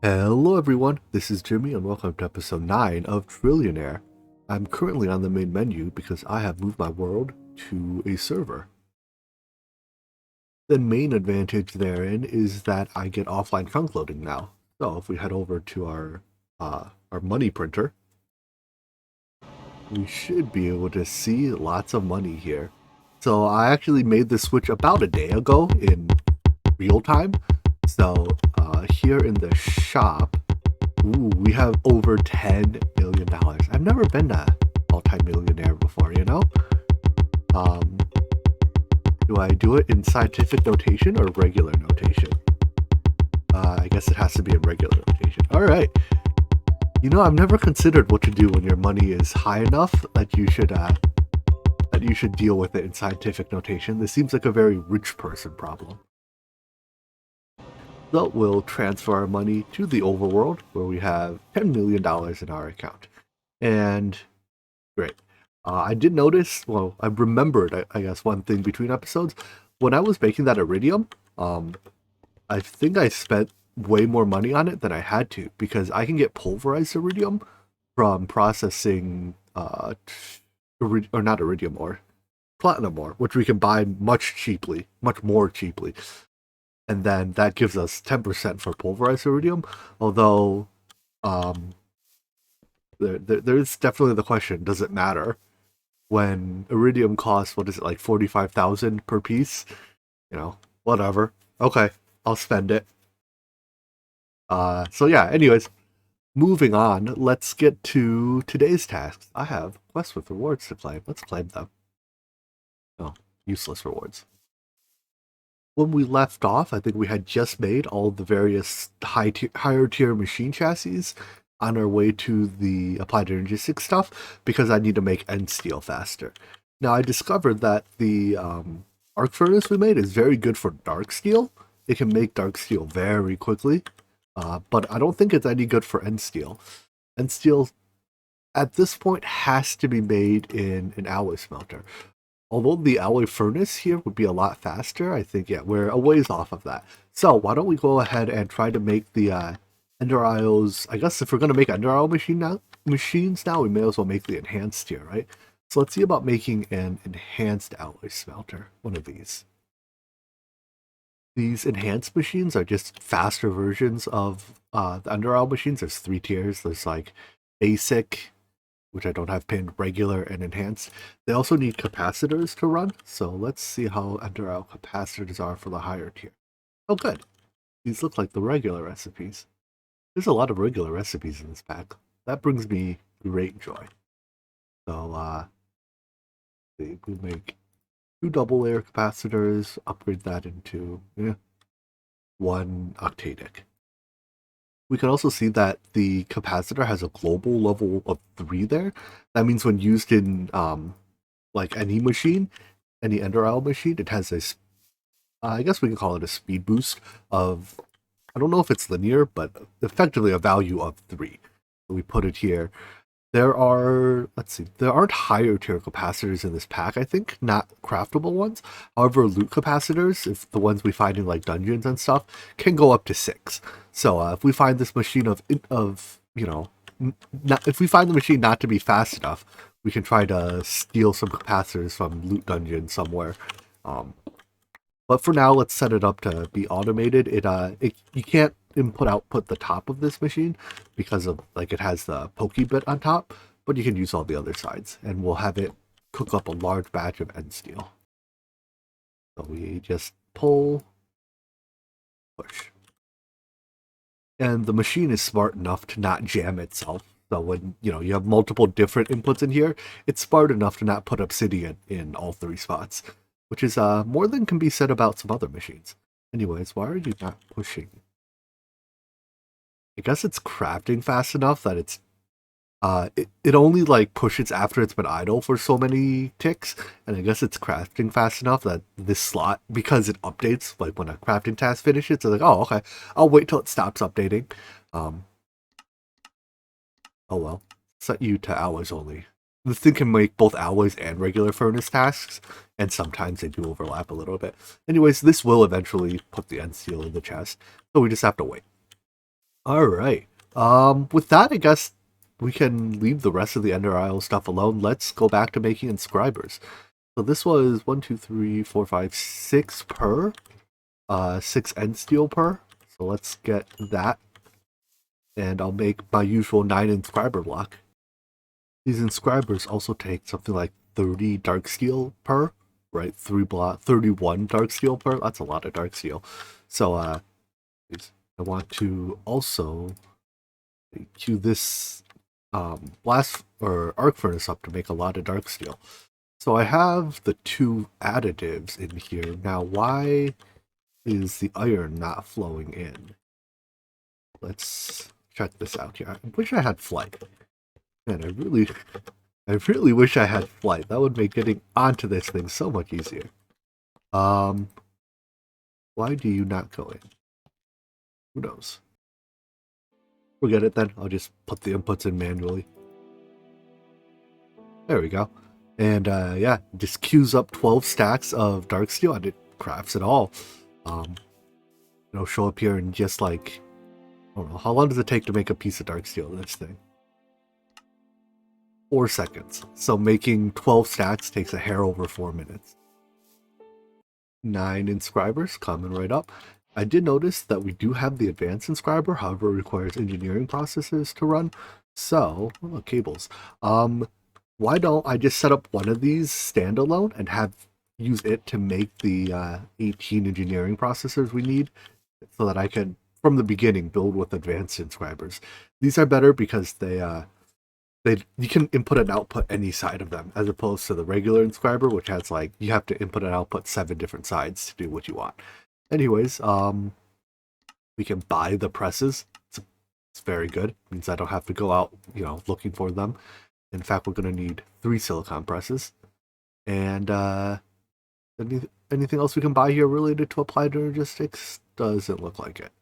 Hello everyone, this is Jimmy and welcome to episode 9 of Trillionaire. I'm currently on the main menu because I have moved my world to a server. The main advantage therein is that I get offline chunk loading now. So if we head over to our money printer, we should be able to see lots of money here. So I actually made this switch about a day ago in real time. So here in the shop, ooh, we have over $10 million. I've never been a multi-millionaire before, you know? Um, do I do it in scientific notation or regular notation? I guess it has to be in regular notation. All right. You know, I've never considered what to do when your money is high enough that you should deal with it in scientific notation. This seems like a very rich person problem. So we'll transfer our money to the overworld where we have $10 million in our account. And great. I did notice, well, I remembered, I guess, one thing between episodes. When I was making that iridium, I think I spent way more money on it than I had to because I can get pulverized iridium from processing, or not iridium ore, platinum ore, which we can buy much more cheaply. And then that gives us 10% for pulverized iridium, although um, there's definitely the question, does it matter? When iridium costs, what is it, like 45,000 per piece? You know, whatever. Okay, I'll spend it. So yeah, anyways, moving on, let's get to today's tasks. I have quests with rewards to claim. Let's claim them. Oh, useless rewards. When we left off, I think we had just made all the various higher tier machine chassis on our way to the applied energistics stuff because I need to make end steel faster. Now I discovered that the arc furnace we made is very good for dark steel. It can make dark steel very quickly, but I don't think it's any good for end steel. End steel at this point has to be made in an alloy smelter. Although the alloy furnace here would be a lot faster, I think, yeah, we're a ways off of that. So why don't we go ahead and try to make the Ender Isles. I guess if we're going to make Ender Isle machines now, we may as well make the enhanced here, right? So let's see about making an enhanced alloy smelter, one of these. These enhanced machines are just faster versions of the Ender Isle machines. There's 3 tiers. There's like basic, which I don't have pinned, regular, and enhanced. They also need capacitors to run, so let's see how Ender Isle capacitors are for the higher tier. Oh good, these look like the regular recipes. There's a lot of regular recipes in this pack. That brings me great joy. So, we make 2 double layer capacitors, upgrade that into 1 octadic. We can also see that the capacitor has a global level of 3 there. That means when used in like any machine, any Ender Isle machine, it has this, I guess we can call it a speed boost of, I don't know if it's linear, but effectively a value of 3. We put it here. There are, let's see, there aren't higher tier capacitors in this pack, I think, not craftable ones. However, loot capacitors, if the ones we find in like dungeons and stuff, can go up to 6. So if we find this machine of you know, if we find the machine not to be fast enough, we can try to steal some capacitors from loot dungeon somewhere. But for now, let's set it up to be automated. You can't input output the top of this machine because of like it has the pokey bit on top, but you can use all the other sides, and we'll have it cook up a large batch of end steel. So we just pull, push, and the machine is smart enough to not jam itself. So when you have multiple different inputs in here, it's smart enough to not put obsidian in all 3 spots, which is more than can be said about some other machines. Anyways, why are you not pushing? I guess it's crafting fast enough that it's it only like pushes after it's been idle for so many ticks, and I guess it's crafting fast enough that this slot, because it updates like when a crafting task finishes, it's like, oh okay, I'll wait till it stops updating. Oh well, set you to hours only. This thing can make both alloys and regular furnace tasks, and sometimes they do overlap a little bit. Anyways, this will eventually put the end steel in the chest, so we just have to wait. All right. With that, I guess we can leave the rest of the Ender Isle stuff alone. Let's go back to making inscribers. So this was 1, 2, 3, 4, 5, 6 per. 6 end steel per. So let's get that. And I'll make my usual 9 inscriber block. These inscribers also take something like 30 dark steel per, right? 31 dark steel per. That's a lot of dark steel. So I want to also queue this blast or arc furnace up to make a lot of dark steel. So I have the 2 additives in here. Now, why is the iron not flowing in? Let's check this out here. I wish I had flight. Man, I really wish I had flight. That would make getting onto this thing so much easier. Why do you not go in? Who knows? Forget it then. I'll just put the inputs in manually. There we go. And yeah, just queues up 12 stacks of dark steel and it crafts it all. Show up here and just like, I don't know, how long does it take to make a piece of dark steel in this thing? 4 seconds. So making 12 stacks takes a hair over 4 minutes. 9 inscribers coming right up. I did notice that we do have the advanced inscriber, however it requires engineering processes to run. So, cables. Why don't I just set up one of these standalone and use it to make the 18 engineering processors we need so that I can, from the beginning, build with advanced inscribers. These are better because you can input and output any side of them, as opposed to the regular inscriber, which has like, you have to input and output 7 different sides to do what you want. Anyways, we can buy the presses. It's very good. It means I don't have to go out, looking for them. In fact, we're going to need 3 silicon presses. And anything else we can buy here related to applied energistics? Doesn't look like it.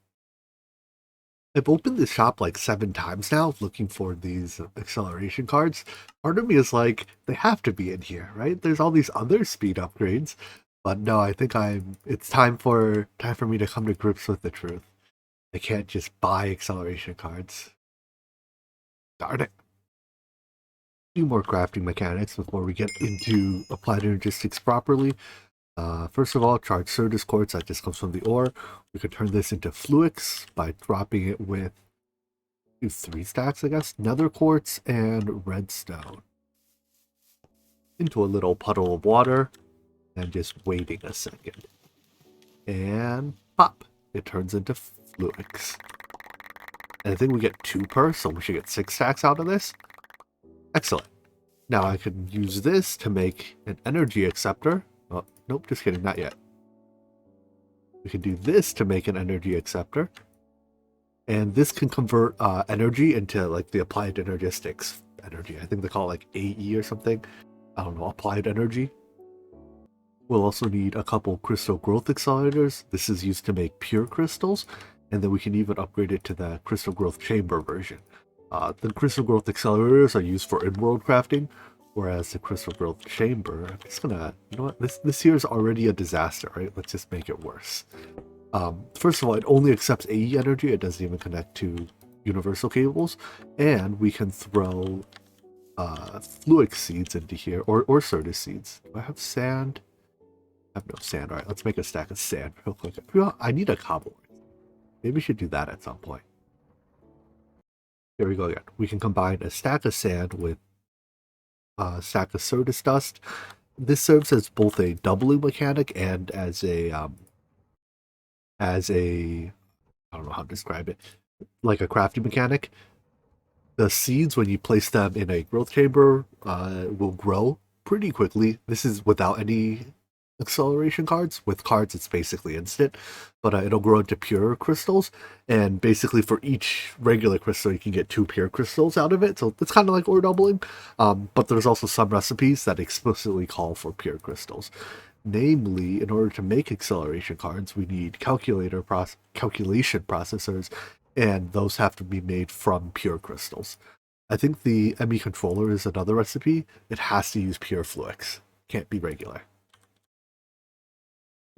I've opened this shop like 7 times now looking for these acceleration cards. Part of me is like, they have to be in here, right? There's all these other speed upgrades. But no, I think it's time for me to come to grips with the truth. I can't just buy acceleration cards. Darn it. A few more crafting mechanics before we get into applied energistics properly. First of all, charged Certus quartz that just comes from the ore. We could turn this into fluix by dropping it with 3 stacks, I guess. Nether quartz and redstone into a little puddle of water and just waiting a second. And pop, it turns into fluix. And I think we get 2 per, so we should get 6 stacks out of this. Excellent. Now I can use this to make an energy acceptor. Oh, nope, just kidding, not yet. We can do this to make an energy acceptor. And this can convert energy into like the applied energistics energy. I think they call it like AE or something. I don't know, applied energy. We'll also need a couple crystal growth accelerators. This is used to make pure crystals. And then we can even upgrade it to the crystal growth chamber version. The crystal growth accelerators are used for in-world crafting, whereas the crystal growth chamber, I'm just gonna, you know what, this here is already a disaster, right? Let's just make it worse. First of all, it only accepts AE energy. It doesn't even connect to universal cables. And we can throw fluix seeds into here, or Certus seeds. Do I have sand? I have no sand. All right, let's make a stack of sand real quick. I need a cobble. Maybe we should do that at some point. Here we go again. We can combine a stack of sand with a stack of Certus dust. This serves as both a doubling mechanic and as a I don't know how to describe it, like a crafting mechanic. The seeds, when you place them in a growth chamber, will grow pretty quickly. This is without any acceleration cards. With cards, it's basically instant, but it'll grow into pure crystals. And basically, for each regular crystal, you can get 2 pure crystals out of it. So it's kind of like ore doubling. But there's also some recipes that explicitly call for pure crystals. Namely, in order to make acceleration cards, we need calculation processors, and those have to be made from pure crystals. I think the ME controller is another recipe. It has to use pure fluix. Can't be regular.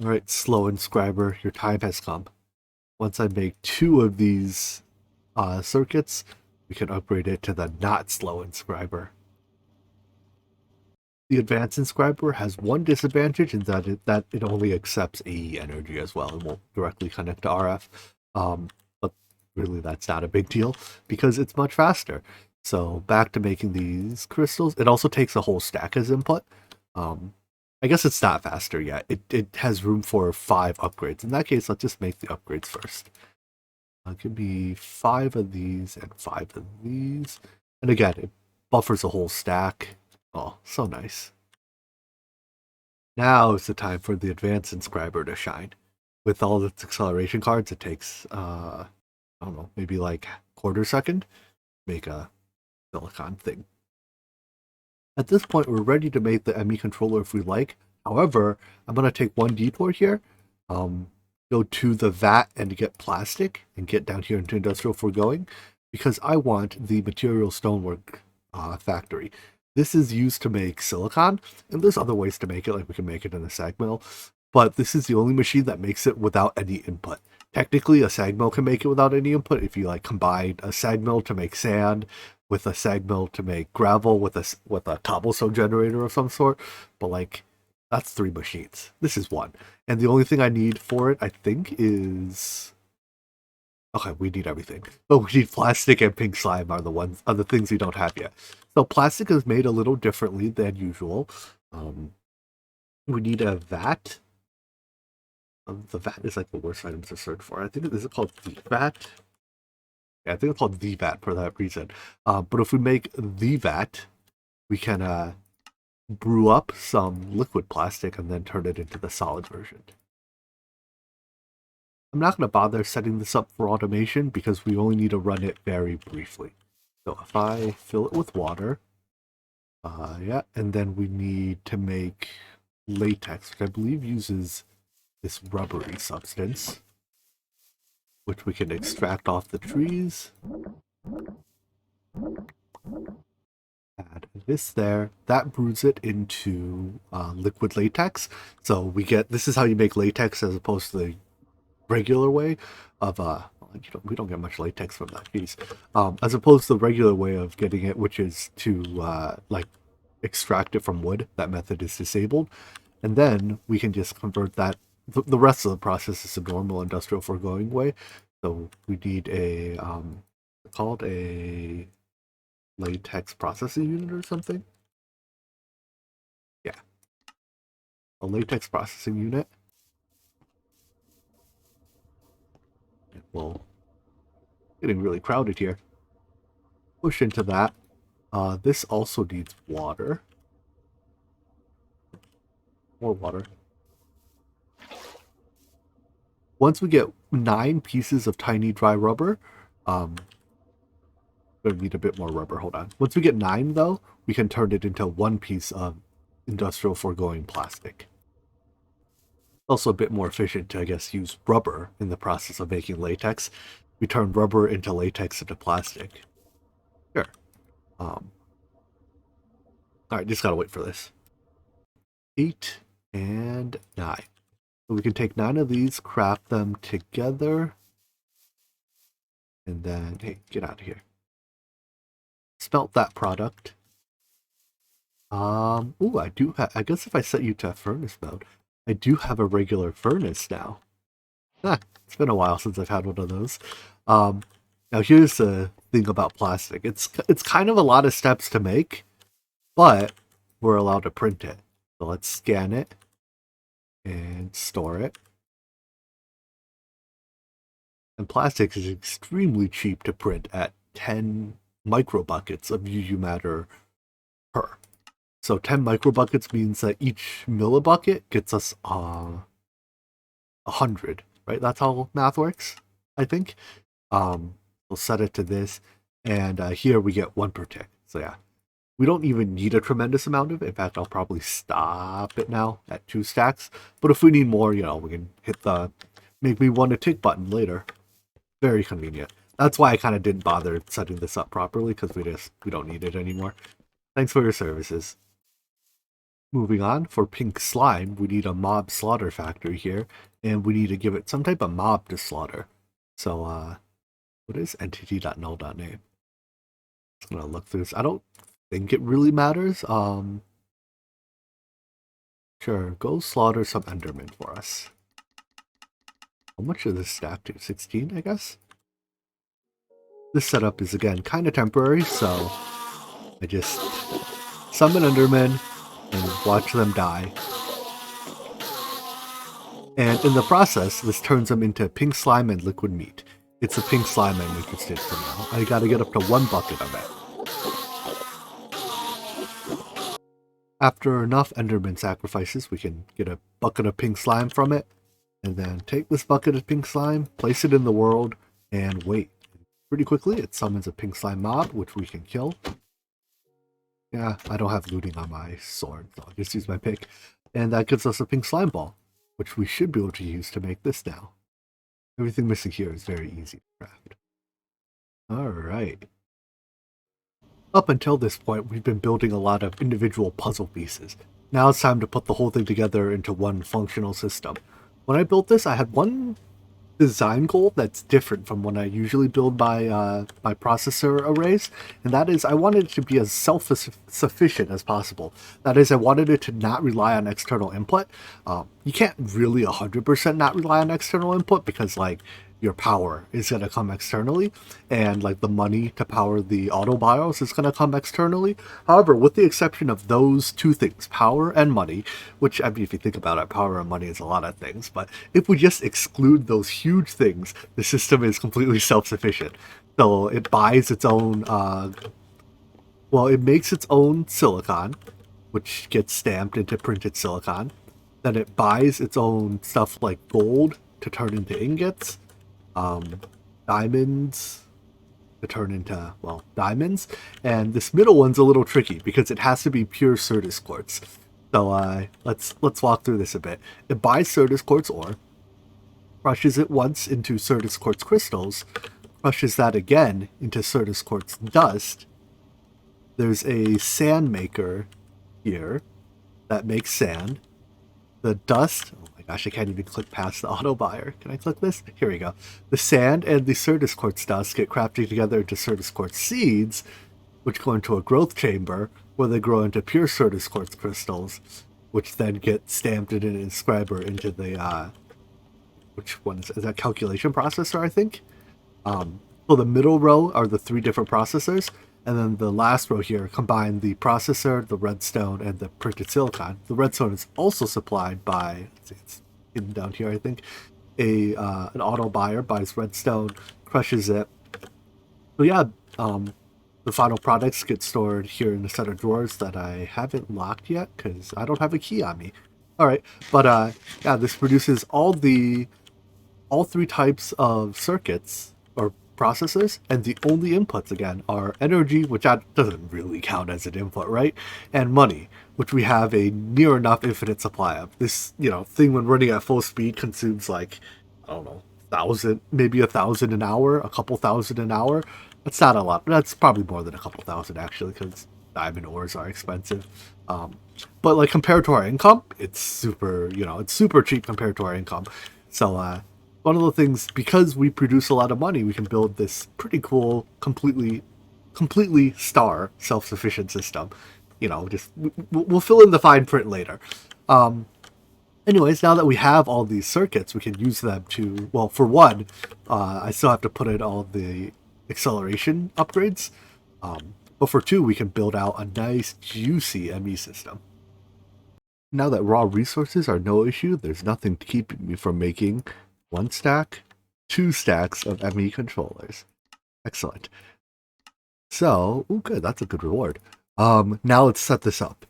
Alright, slow inscriber, your time has come. Once I make 2 of these circuits, we can upgrade it to the not slow inscriber. The advanced inscriber has one disadvantage in that it only accepts AE energy as well. It won't directly connect to RF. But really that's not a big deal because it's much faster. So back to making these crystals. It also takes a whole stack as input. I guess it's not faster yet. It has room for 5 upgrades. In that case, let's just make the upgrades first. Give me 5 of these and 5 of these. And again, it buffers a whole stack. Oh, so nice. Now is the time for the advanced inscriber to shine. With all its acceleration cards, it takes, I don't know, maybe like quarter second to make a silicon thing. At this point, we're ready to make the ME controller if we like. However, I'm going to take one detour here, go to the vat and get plastic, and get down here into industrial foregoing, because I want the material stonework factory. This is used to make silicon, and there's other ways to make it, like we can make it in a sag mill, but this is the only machine that makes it without any input. Technically, a sag mill can make it without any input if you like combine a sag mill to make sand with a sag mill to make gravel with a cobblestone generator of some sort, but like that's 3 machines. This is 1, and the only thing I need for it, I think, is okay. We need everything, but we need plastic and pink slime are the things we don't have yet. So plastic is made a little differently than usual. We need a vat. The vat is like the worst item to search for. I think is it called the vat? Yeah, I think it's called the vat for that reason. But if we make the vat, we can brew up some liquid plastic and then turn it into the solid version. I'm not going to bother setting this up for automation because we only need to run it very briefly. So if I fill it with water, yeah, and then we need to make latex, which I believe uses this rubbery substance, which we can extract off the trees. Add this there. That brews it into liquid latex. So we get, this is how you make latex as opposed to the regular way of we don't get much latex from that piece, as opposed to the regular way of getting it, which is to like extract it from wood. That method is disabled, and then we can just convert that. The rest of the process is a normal industrial foregoing way. So we need a called a latex processing unit or something. Yeah, a latex processing unit. Well, getting really crowded here. Push into that. This also needs water. More water. Once we get 9 pieces of tiny dry rubber, gonna need a bit more rubber. Hold on. Once we get 9, though, we can turn it into 1 piece of industrial foregoing plastic. Also a bit more efficient to, I guess, use rubber in the process of making latex. We turn rubber into latex into plastic. Sure. Alright, just gotta wait for this. 8 and 9. So we can take 9 of these, craft them together, and then, hey, get out of here. Smelt that product. Ooh, I do have, I guess if I set you to furnace mode, I do have a regular furnace now. It's been a while since I've had one of those. Now here's the thing about plastic. It's kind of a lot of steps to make, but we're allowed to print it. So let's scan it and store it. And plastic is extremely cheap to print at 10 micro buckets of UU matter per. So 10 micro buckets means that each millibucket gets us 100, right? That's how math works, I think. We'll set it to this, and here we get 1 per tick. So yeah, we don't even need a tremendous amount of it. In fact, I'll probably stop it now at 2 stacks. But if we need more, you know, we can hit the make me 1 a tick button later. Very convenient. That's why I kind of didn't bother setting this up properly, because we don't need it anymore. Thanks for your services. Moving on, for pink slime, we need a mob slaughter factory here, and we need to give it some type of mob to slaughter. So What is entity.null.name? Just gonna look through this. I don't think it really matters. Sure, go slaughter some Enderman for us. How much does this stack to? 16, I guess? This setup is, again, kind of temporary, so I just summon Endermen and watch them die. And in the process, this turns them into pink slime and liquid meat. It's a pink slime I'm interested in for now. I gotta get up to 1 bucket of it. After enough Enderman sacrifices, we can get a bucket of pink slime from it, and then take this bucket of pink slime, place it in the world, and wait. Pretty quickly, it summons a pink slime mob, which we can kill. Yeah, I don't have looting on my sword, so I'll just use my pick. And that gives us a pink slime ball, which we should be able to use to make this now. Everything missing here is very easy to craft. Alright. Up until this point, we've been building a lot of individual puzzle pieces. Now it's time to put the whole thing together into one functional system. When I built this, I had one design goal that's different from when I usually build my my processor arrays, and that is I wanted it to be as self-sufficient as possible. That is, I wanted it to not rely on external input. You can't really 100% not rely on external input because, like, your power is going to come externally, and like the money to power the auto bios is going to come externally. However, with the exception of those two things, power and money, which, I mean, if you think about it, power and money is a lot of things, but if we just exclude those huge things, the system is completely self-sufficient. So it buys its own, well, it makes its own silicon, which gets stamped into printed silicon. Then it buys its own stuff like gold to turn into ingots, diamonds to turn into, well, diamonds, and this middle one's a little tricky because it has to be pure Certus quartz. So let's walk through this a bit. It buys Certus quartz ore, crushes it once into Certus quartz crystals, crushes that again into Certus quartz dust. There's a sand maker here that makes sand. The dust, oh my gosh, I can't even click past the auto buyer. Can I click this? Here we go. The sand and the Certus quartz dust get crafted together into Certus quartz seeds, which go into a growth chamber where they grow into pure Certus quartz crystals, which then get stamped in an inscriber into the which one is that calculation processor, I think. So the middle row are the 3 different processors, and then the last row here combine the processor, the redstone, and the printed silicon. The redstone is also supplied by, it's hidden down here, I think, an auto buyer buys redstone, crushes it. So yeah, the final products get stored here in a set of drawers that I haven't locked yet because I don't have a key on me. All right, but yeah, this produces all 3 types of circuits or processors, and the only inputs again are energy, which doesn't really count as an input, right? And money, which we have a near enough infinite supply of. This, thing when running at full speed consumes like, I don't know, 1,000, maybe 1,000 an hour, a couple thousand an hour. That's not a lot. That's probably more than a couple thousand actually, because diamond ores are expensive. But like compared to our income, it's super, it's super cheap compared to our income. So one of the things, because we produce a lot of money, we can build this pretty cool, completely star self-sufficient system. Just we'll fill in the fine print later. Anyways, now that we have all these circuits, we can use them to, well, for one, I still have to put in all the acceleration upgrades. But for 2, we can build out a nice, juicy ME system. Now that raw resources are no issue, there's nothing keeping me from making 1 stack, 2 stacks of ME controllers. Excellent. So, oh good, that's a good reward. Now let's set this up.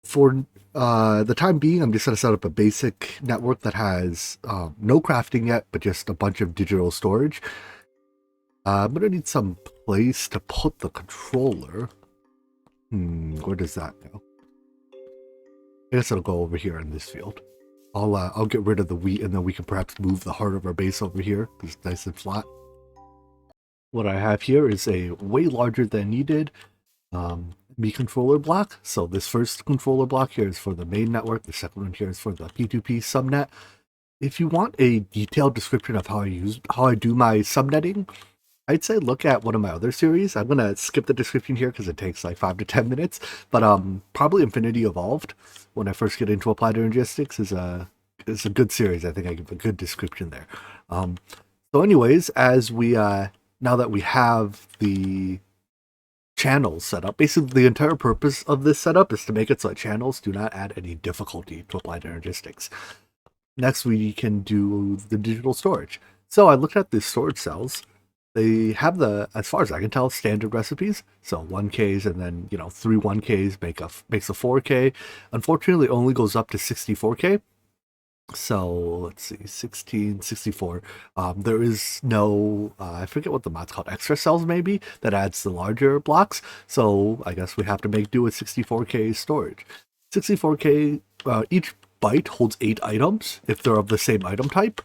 For the time being, I'm just going to set up a basic network that has no crafting yet, but just a bunch of digital storage. I'm going to need some place to put the controller. Where does that go? I guess it'll go over here in this field. I'll get rid of the wheat, and then we can perhaps move the heart of our base over here, because it's nice and flat. What I have here is a way larger than needed ME controller block. So this first controller block here is for the main network. The second one here is for the P2P subnet. If you want a detailed description of how I do my subnetting, I'd say look at one of my other series. I'm gonna skip the description here because it takes like 5 to 10 minutes. But probably Infinity Evolved, when I first get into applied energistics, is a good series. I think I give a good description there. Um, so, anyways, as we now that we have the channels set up, basically the entire purpose of this setup is to make it so that channels do not add any difficulty to applied energistics. Next, we can do the digital storage. So I looked at the storage cells. They have as far as I can tell, standard recipes. So 1Ks and then, 3 1Ks makes a 4K. Unfortunately, it only goes up to 64K. So let's see, 16, 64. There is no, I forget what the mod's called, extra cells maybe, that adds the larger blocks. So I guess we have to make do with 64K storage. 64K, each byte holds 8 items if they're of the same item type.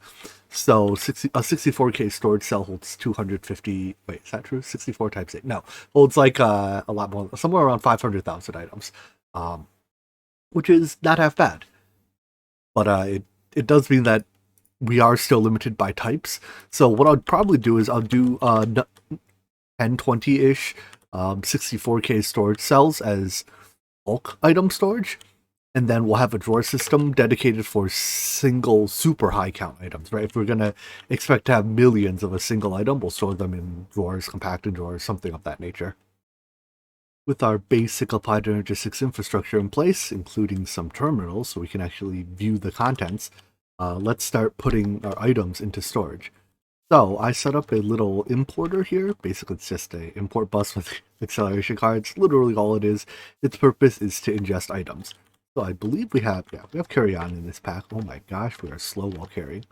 So a 64K storage cell holds 250. Wait, is that true? 64 times 8. No, holds like a lot more, somewhere around 500,000 items, which is not half bad. But it does mean that we are still limited by types. So what I'll probably do is I'll do 10, 20-ish 64K storage cells as bulk item storage. And then we'll have a drawer system dedicated for single super high count items, right? If we're going to expect to have millions of a single item, we'll store them in drawers, compacted drawers, something of that nature. With our basic applied energistics infrastructure in place, including some terminals so we can actually view the contents, let's start putting our items into storage. So I set up a little importer here. Basically, it's just an import bus with acceleration cards. Literally all it is. Its purpose is to ingest items. So I believe we have carry on in this pack. Oh my gosh, we are slow while carrying.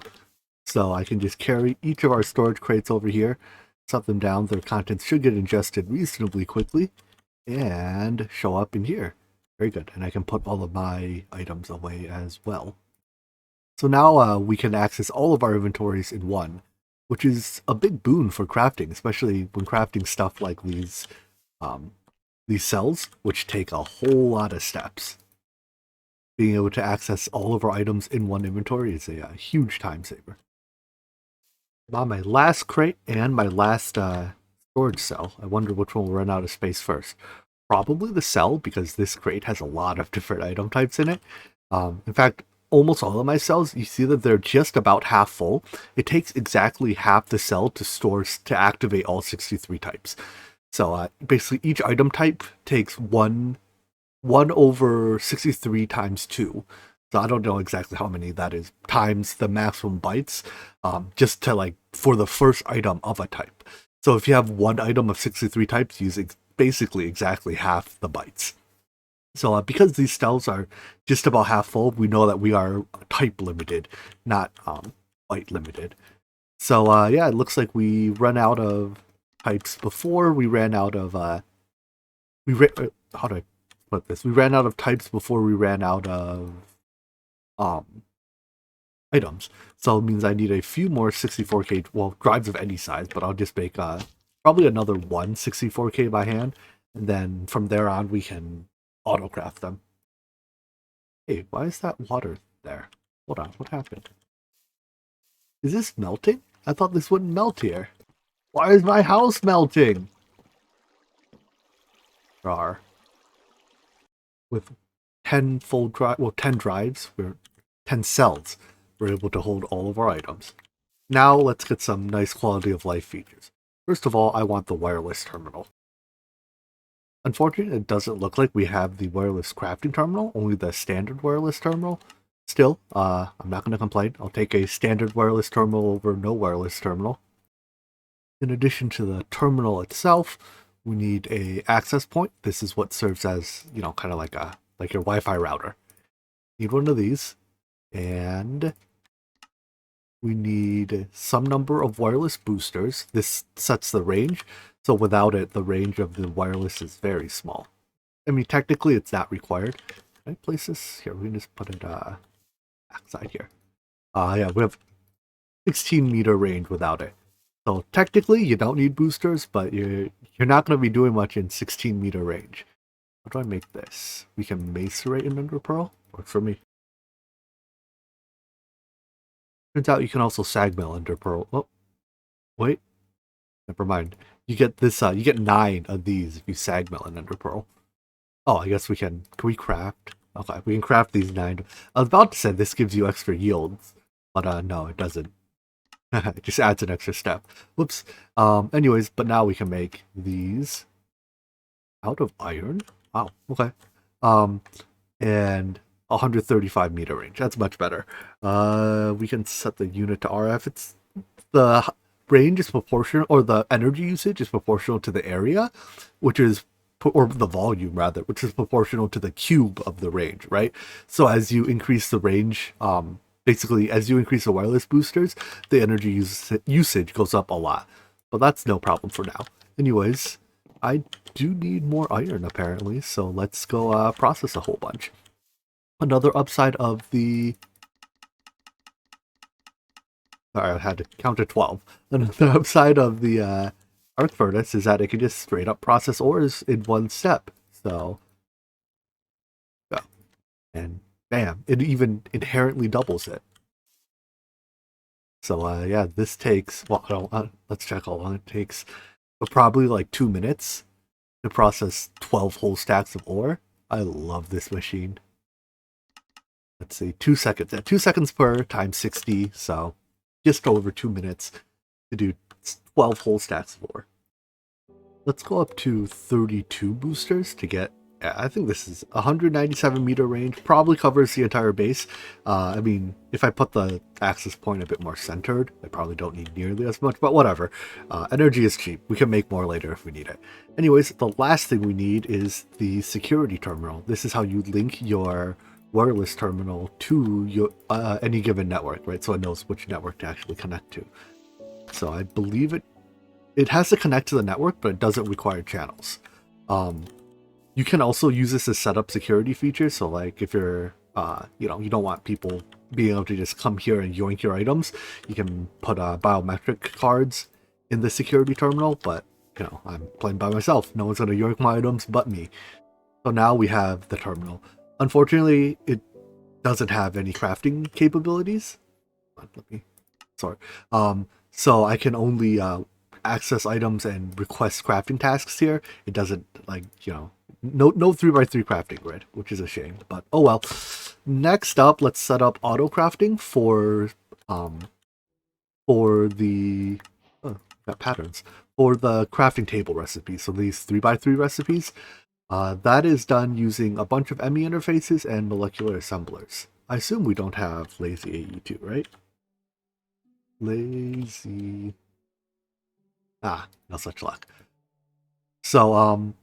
So I can just carry each of our storage crates over here, set them down. Their contents should get ingested reasonably quickly and show up in here. Very good. And I can put all of my items away as well. So now we can access all of our inventories in one, which is a big boon for crafting, especially when crafting stuff like these cells, which take a whole lot of steps. Being able to access all of our items in one inventory is a huge time saver. Now my last crate and my last storage cell. I wonder which one will run out of space first. Probably the cell, because this crate has a lot of different item types in it. In fact, almost all of my cells, you see that they're just about half full. It takes exactly half the cell to activate all 63 types. So basically each item type takes 1 over 63 times 2. So I don't know exactly how many that is, times the maximum bytes, just to for the first item of a type. So if you have one item of 63 types, use basically exactly half the bytes. So because these cells are just about half full, we know that we are type limited, not byte limited. So yeah, it looks like we run out of types before we ran out of how do I put this? We ran out of types before we ran out of items. So it means I need a few more 64K, well, drives of any size, but I'll just make probably another 64K by hand, and then from there on we can autocraft them. Hey, why is that water there? Hold on, what happened? Is this melting? I thought this wouldn't melt here. Why is my house melting? Rar. With 10 drives, 10 cells, we're able to hold all of our items. Now let's get some nice quality of life features. First of all, I want the wireless terminal. Unfortunately, it doesn't look like we have the wireless crafting terminal, only the standard wireless terminal. Still, I'm not going to complain. I'll take a standard wireless terminal over no wireless terminal. In addition to the terminal itself, we need a access point. This is what serves as, kind of like your Wi-Fi router. Need one of these, and we need some number of wireless boosters. This sets the range, so without it, the range of the wireless is very small. I mean, technically, it's not required. Can I place this here? We can just put it backside here. Yeah, we have 16-meter range without it. So technically, you don't need boosters, but you're not going to be doing much in 16-meter range. How do I make this? We can macerate in Ender Pearl. Works for me. Turns out you can also sag mill Ender Pearl. Oh, wait. Never mind. You get this. You get 9 of these if you sag mill an ender pearl. Oh, I guess we can. Can we craft? Okay, we can craft these 9. I was about to say this gives you extra yields, but no, it doesn't. It just adds an extra step. Whoops. Anyways, but now we can make these out of iron. Wow. Okay. Um, and 135 meter range. That's much better. We can set the unit to RF. It's the range is proportional, or the energy usage is proportional to the area, which is, or the volume rather, which is proportional to the cube of the range, right? So as you increase the range, basically as you increase the wireless boosters, the energy usage goes up a lot. But that's no problem for now. Anyways, I do need more iron apparently, so let's go process a whole bunch. Another upside of the... Sorry, I had to count to 12. Another upside of the arc furnace is that it can just straight up process ores in one step. So, yeah. And bam, it even inherently doubles it. So, yeah, this takes, well, let's check how long it takes. Probably like 2 minutes to process 12 whole stacks of ore. I love this machine. Let's see, 2 seconds. At 2 seconds per times 60, so just over 2 minutes to do 12 whole stacks of ore. Let's go up to 32 boosters to get, yeah, I think this is 197 meter range, probably covers the entire base. I mean, if I put the access point a bit more centered, I probably don't need nearly as much, but whatever. Energy is cheap. We can make more later if we need it. Anyways, the last thing we need is the security terminal. This is how you link your wireless terminal to your any given network, right? So it knows which network to actually connect to. So I believe it has to connect to the network, but it doesn't require channels. You can also use this as setup security features. So like if you're, you know, you don't want people being able to just come here and yoink your items, you can put biometric cards in the security terminal. But, you know, I'm playing by myself. No one's going to yoink my items but me. So now we have the terminal. Unfortunately, it doesn't have any crafting capabilities. Let me, sorry. So I can only access items and request crafting tasks here. It doesn't, like, you know, no 3x3 crafting grid, which is a shame, but oh well. Next up, let's set up auto crafting for the got patterns for the crafting table recipes. So these 3x3 recipes, that is done using a bunch of ME interfaces and molecular assemblers. I assume we don't have lazy AE2, right? Lazy. No such luck. So,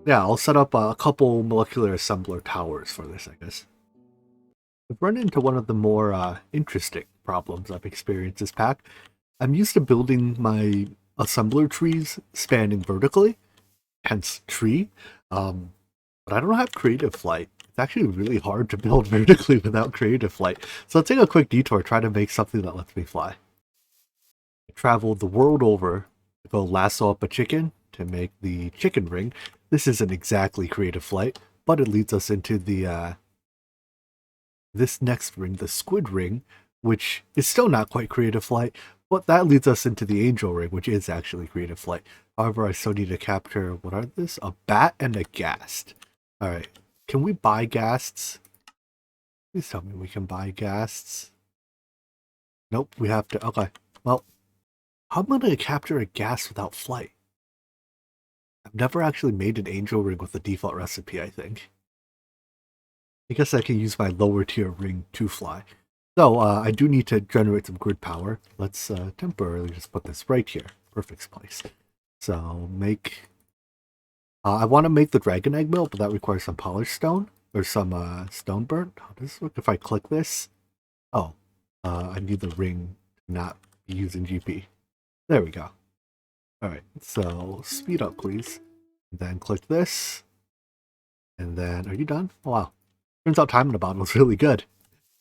yeah, I'll set up a couple molecular assembler towers for this, I guess. I've run into one of the more interesting problems I've experienced this pack. I'm used to building my assembler trees spanning vertically, hence tree, but I don't have creative flight. It's actually really hard to build vertically without creative flight. So let's take a quick detour, try to make something that lets me fly. I traveled the world over to go lasso up a chicken to make the chicken ring. This isn't exactly creative flight, but it leads us into the this next ring, the squid ring, which is still not quite creative flight, but that leads us into the angel ring, which is actually creative flight. However, I still need to capture, what are this? A bat and a ghast. Alright, can we buy ghasts? Please tell me we can buy ghasts. Nope, we have to, okay. Well, how am I going to capture a ghast without flight? I've never actually made an angel ring with the default recipe, I think. I guess I can use my lower tier ring to fly. So I do need to generate some grid power. Let's temporarily just put this right here. Perfect place. So make... I want to make the dragon egg mill, but that requires some polished stone. Or some stone burnt. How does this look if I click this? Oh, I need the ring to not be using GP. There we go. Alright, so speed up please. Then click this. And then, are you done? Oh wow. Turns out time in a bottle is really good.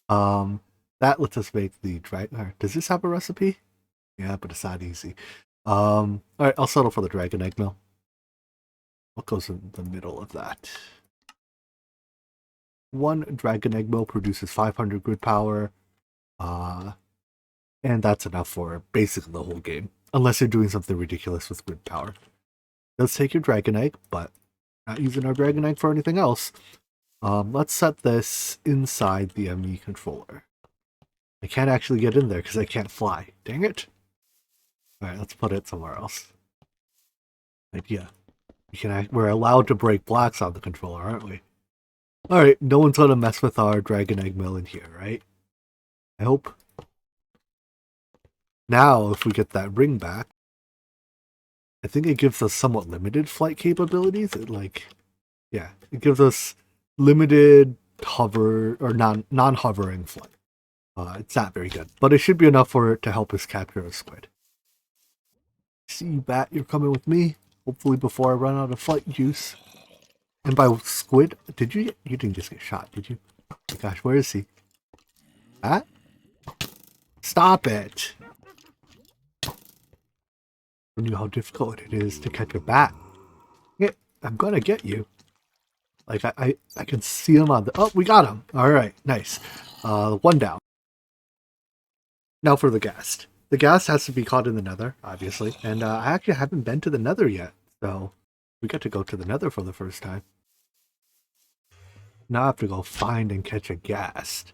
That lets us make the dragon. Does this have a recipe? Yeah, but it's not easy. Alright, I'll settle for the dragon egg mill. What goes in the middle of that? One dragon egg mill produces 500 grid power. And that's enough for basically the whole game. unless you're doing something ridiculous with grid power. Let's take your dragon egg, but not using our dragon egg for anything else. Let's set this inside the ME controller. I can't actually get in there because I can't fly. Dang it. Alright, let's put it somewhere else. Idea. We're allowed to break blocks on the controller, aren't we? Alright, no one's gonna mess with our dragon egg mill in here, right? I hope. Now, if we get that ring back, I think it gives us somewhat limited flight capabilities. It gives us limited hover or non-hovering flight. It's not very good, but it should be enough for it to help us capture a squid. See you, bat, you're coming with me. Hopefully before I run out of flight juice. And by squid, you didn't just get shot, did you? Oh my gosh, where is he? Bat? Stop it! I knew how difficult it is to catch a bat. Yeah, I'm gonna get you. Like, I can see him on the... Oh, we got him! Alright, nice. One down. Now for the ghast. The ghast has to be caught in the nether, obviously. And I actually haven't been to the nether yet. So, we get to go to the nether for the first time. Now I have to go find and catch a ghast.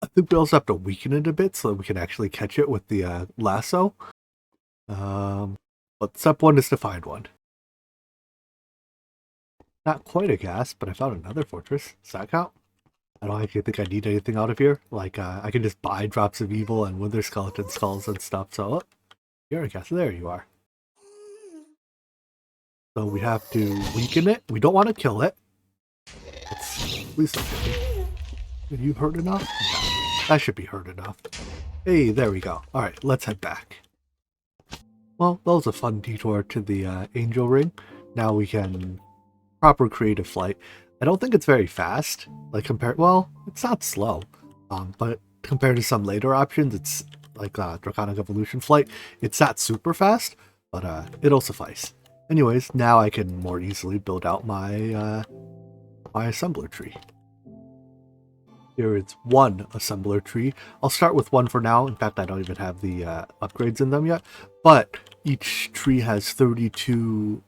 I think we also have to weaken it a bit so that we can actually catch it with the lasso. But step one is to find one. Not quite a ghast, but I found another fortress. Does that count? I don't actually think I need anything out of here. Like, I can just buy drops of evil and wither skeleton skulls and stuff. So, oh, you're a ghast. There you are. So we have to weaken it. We don't want to kill it. Please don't kill me. Did you hurt enough? No, that should be hurt enough. Hey, there we go. Alright, let's head back. Well, that was a fun detour to the angel ring. Now we can proper creative flight. I don't think it's very fast. Like well, it's not slow. But compared to some later options, it's like Draconic Evolution flight. It's not super fast, but it'll suffice. Anyways, now I can more easily build out my my assembler tree. Here it's one assembler tree. I'll start with one for now. In fact, I don't even have the upgrades in them yet. But each tree has 32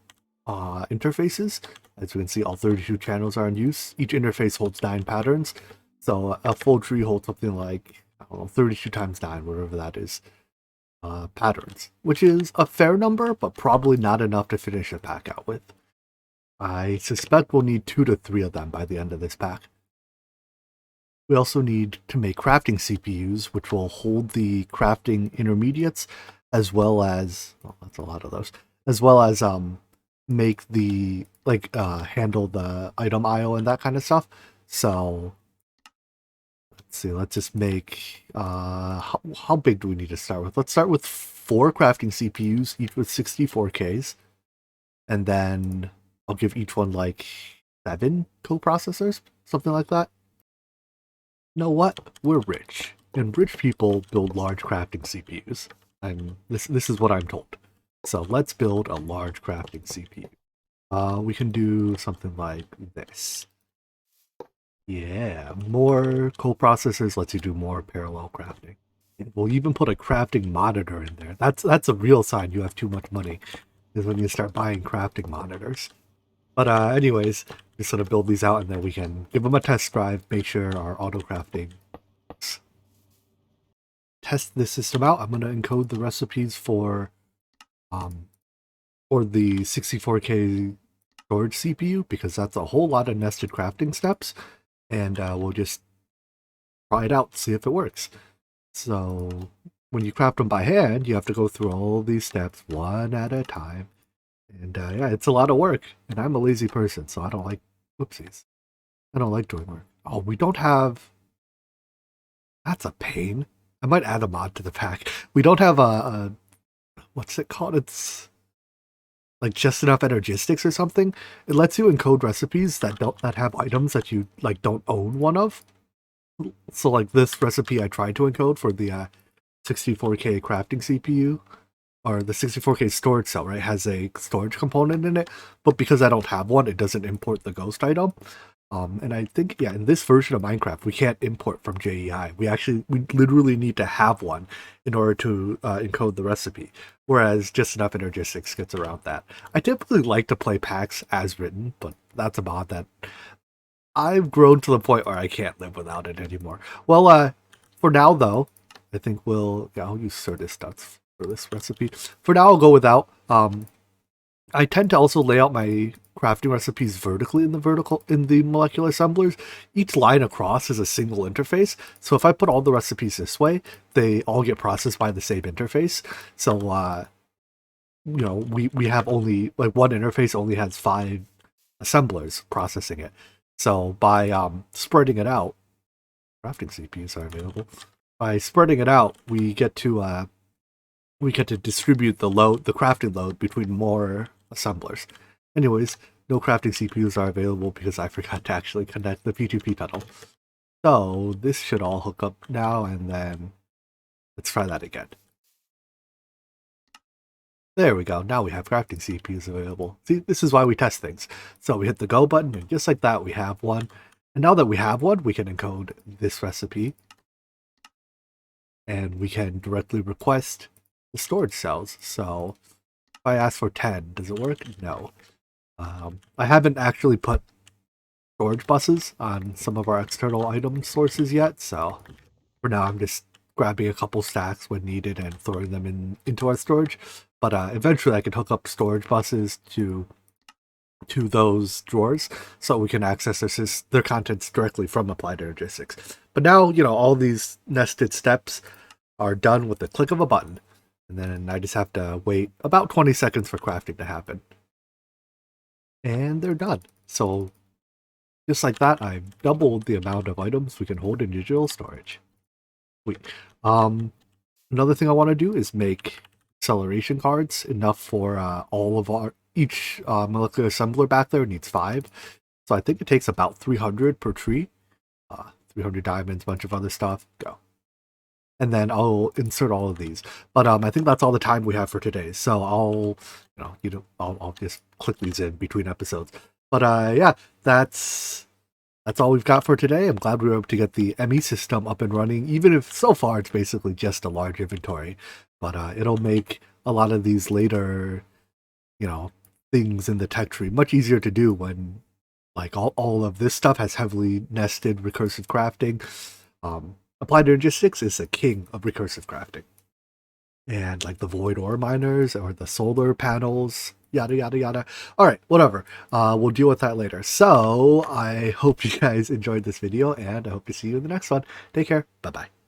interfaces. As you can see, all 32 channels are in use. Each interface holds 9 patterns. So a full tree holds something like, I don't know, 32 times 9, whatever that is, patterns. Which is a fair number, but probably not enough to finish a pack out with. I suspect we'll need 2 to 3 of them by the end of this pack. We also need to make crafting CPUs, which will hold the crafting intermediates, as well as, well, that's a lot of those, as well as make the, handle the item IO and that kind of stuff. So, let's see, let's just make, how big do we need to start with? Let's start with 4 crafting CPUs, each with 64Ks, and then I'll give each one like 7 co-processors, something like that. You know what? We're rich, and rich people build large crafting CPUs, and this is what I'm told. So let's build a large crafting CPU. We can do something like this. Yeah, more co-processors lets you do more parallel crafting. We'll even put a crafting monitor in there. That's a real sign you have too much money, is when you start buying crafting monitors. But anyways, just sort of build these out and then we can give them a test drive, make sure our auto crafting works. Test this system out. I'm going to encode the recipes for the 64K storage CPU because that's a whole lot of nested crafting steps, and we'll just try it out, see if it works. So when you craft them by hand, you have to go through all these steps one at a time. And yeah, it's a lot of work, and I'm a lazy person, so I don't like, whoopsies. I don't like doing work. Oh, we don't have, that's a pain. I might add a mod to the pack. We don't have a what's it called? It's like just enough energistics or something. It lets you encode recipes that have items that you like don't own one of. So like this recipe I tried to encode for the 64K crafting CPU, or the 64K storage cell, right, has a storage component in it, but because I don't have one, it doesn't import the ghost item. And I think, yeah, in this version of Minecraft, we can't import from JEI. We literally need to have one in order to encode the recipe. Whereas just enough energistics gets around that. I typically like to play packs as written, but that's a mod that I've grown to the point where I can't live without it anymore. Well, for now though, I think I'll use Certus nuts for this recipe. For now, I'll go without. I tend to also lay out my crafting recipes vertically in the molecular assemblers. Each line across is a single interface. So if I put all the recipes this way, they all get processed by the same interface. So we have only like one interface only has 5 assemblers processing it. So by spreading it out, crafting CPUs are available. By spreading it out, we get to distribute the crafting load between more assemblers. Anyways, no crafting CPUs are available because I forgot to actually connect the P2P tunnel. So this should all hook up now, and then let's try that again. There we go. Now we have crafting CPUs available. See, this is why we test things. So we hit the go button, and just like that, we have one. And now that we have one, we can encode this recipe. And we can directly request the storage cells. So if I ask for 10, does it work? No. I haven't actually put storage buses on some of our external item sources yet, so for now I'm just grabbing a couple stacks when needed and throwing them into our storage. But eventually I can hook up storage buses to those drawers so we can access their contents directly from Applied Energistics. But now, all these nested steps are done with the click of a button. And then I just have to wait about 20 seconds for crafting to happen. And they're done. So just like that, I've doubled the amount of items we can hold in digital storage. Wait. Another thing I want to do is make acceleration cards, enough for each molecular assembler back there needs 5. So I think it takes about 300 per tree. 300 diamonds, bunch of other stuff. Go. And then I'll insert all of these. But I think that's all the time we have for today. So I'll just click these in between episodes. But yeah, that's all we've got for today. I'm glad we were able to get the ME system up and running, even if so far it's basically just a large inventory. But it'll make a lot of these later, things in the tech tree much easier to do when like all of this stuff has heavily nested recursive crafting. Applied Energistics is a king of recursive crafting. And like the void ore miners or the solar panels, yada, yada, yada. All right, whatever. We'll deal with that later. So I hope you guys enjoyed this video, and I hope to see you in the next one. Take care. Bye-bye.